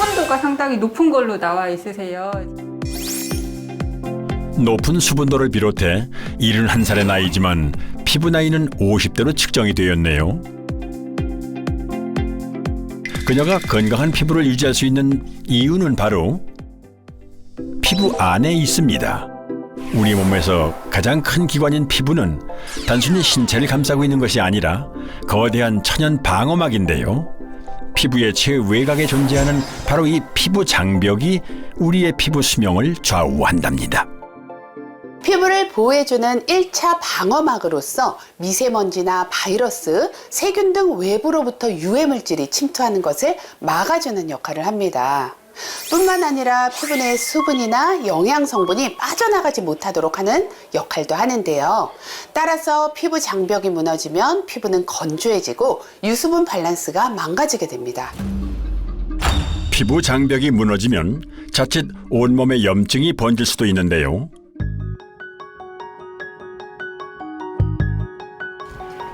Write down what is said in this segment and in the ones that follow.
수분도가 상당히 높은 걸로 나와 있으세요. 높은 수분도를 비롯해 71살의 나이지만 피부 나이는 50대로 측정이 되었네요. 그녀가 건강한 피부를 유지할 수 있는 이유는 바로 피부 안에 있습니다. 우리 몸에서 가장 큰 기관인 피부는 단순히 신체를 감싸고 있는 것이 아니라 거대한 천연 방어막인데요. 피부의 최외곽에 존재하는 바로 이 피부 장벽이 우리의 피부 수명을 좌우한답니다. 피부를 보호해주는 1차 방어막으로서 미세먼지나 바이러스, 세균 등 외부로부터 유해물질이 침투하는 것을 막아주는 역할을 합니다. 뿐만 아니라 피부 내 수분이나 영양 성분이 빠져나가지 못하도록 하는 역할도 하는데요. 따라서 피부 장벽이 무너지면 피부는 건조해지고 유수분 밸런스가 망가지게 됩니다. 피부 장벽이 무너지면 자칫 온몸에 염증이 번질 수도 있는데요.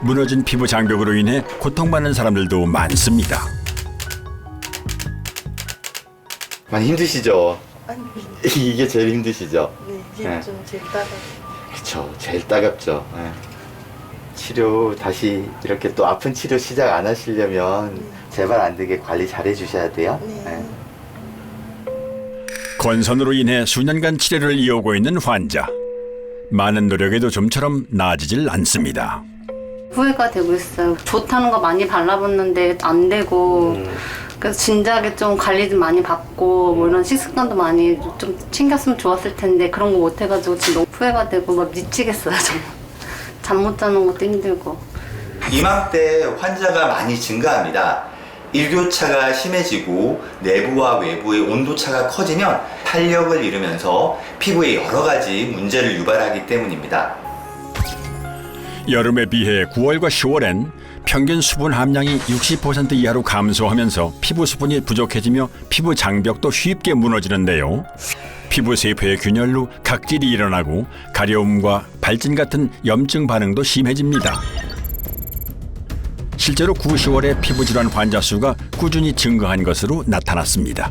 무너진 피부 장벽으로 인해 고통받는 사람들도 많습니다. 많이 힘드시죠? 아니, 이게 제일 힘드시죠? 네, 이게 네. 좀 제일 따가워. 그쵸, 제일 따갑죠. 네. 치료 다시 이렇게 또 아픈 치료 시작 안 하시려면 제발 안 되게 관리 잘 해주셔야 돼요. 네. 건선으로 인해 수년간 치료를 이어오고 있는 환자. 많은 노력에도 좀처럼 나아지질 않습니다. 후회가 되고 있어요. 좋다는 거 많이 발라봤는데 안 되고 그래서 진작에 좀 관리 좀 많이 받고 뭐 이런 식습관도 많이 좀 챙겼으면 좋았을 텐데 그런 거 못 해가지고 지금 너무 후회가 되고 막 미치겠어요. 정말 잠 못 자는 것도 힘들고. 이맘때 환자가 많이 증가합니다. 일교차가 심해지고 내부와 외부의 온도차가 커지면 탄력을 잃으면서 피부에 여러 가지 문제를 유발하기 때문입니다. 여름에 비해 9월과 10월엔 평균 수분 함량이 60% 이하로 감소하면서 피부 수분이 부족해지며 피부 장벽도 쉽게 무너지는데요. 피부 세포의 균열로 각질이 일어나고 가려움과 발진 같은 염증 반응도 심해집니다. 실제로 9, 10월에 피부질환 환자 수가 꾸준히 증가한 것으로 나타났습니다.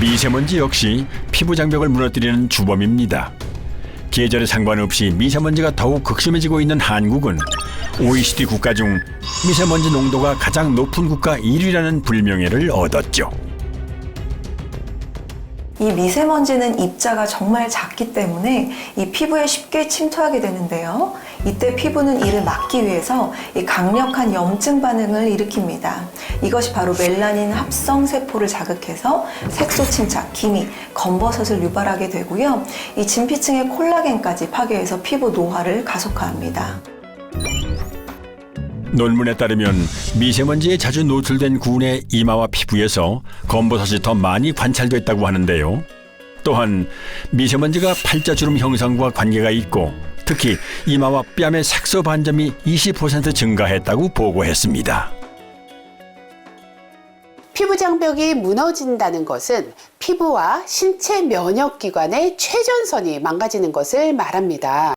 미세먼지 역시 피부 장벽을 무너뜨리는 주범입니다. 계절에 상관없이 미세먼지가 더욱 극심해지고 있는 한국은 OECD 국가 중 미세먼지 농도가 가장 높은 국가 1위라는 불명예를 얻었죠. 이 미세먼지는 입자가 정말 작기 때문에 이 피부에 쉽게 침투하게 되는데요. 이때 피부는 이를 막기 위해서 이 강력한 염증 반응을 일으킵니다. 이것이 바로 멜라닌 합성 세포를 자극해서 색소 침착, 기미, 검버섯을 유발하게 되고요. 이 진피층의 콜라겐까지 파괴해서 피부 노화를 가속화합니다. 논문에 따르면 미세먼지에 자주 노출된 군의 이마와 피부에서 검버섯이 더 많이 관찰됐다고 하는데요. 또한 미세먼지가 팔자주름 형성과 관계가 있고 특히 이마와 뺨의 색소 반점이 20% 증가했다고 보고했습니다. 피부 장벽이 무너진다는 것은 피부와 신체 면역 기관의 최전선이 망가지는 것을 말합니다.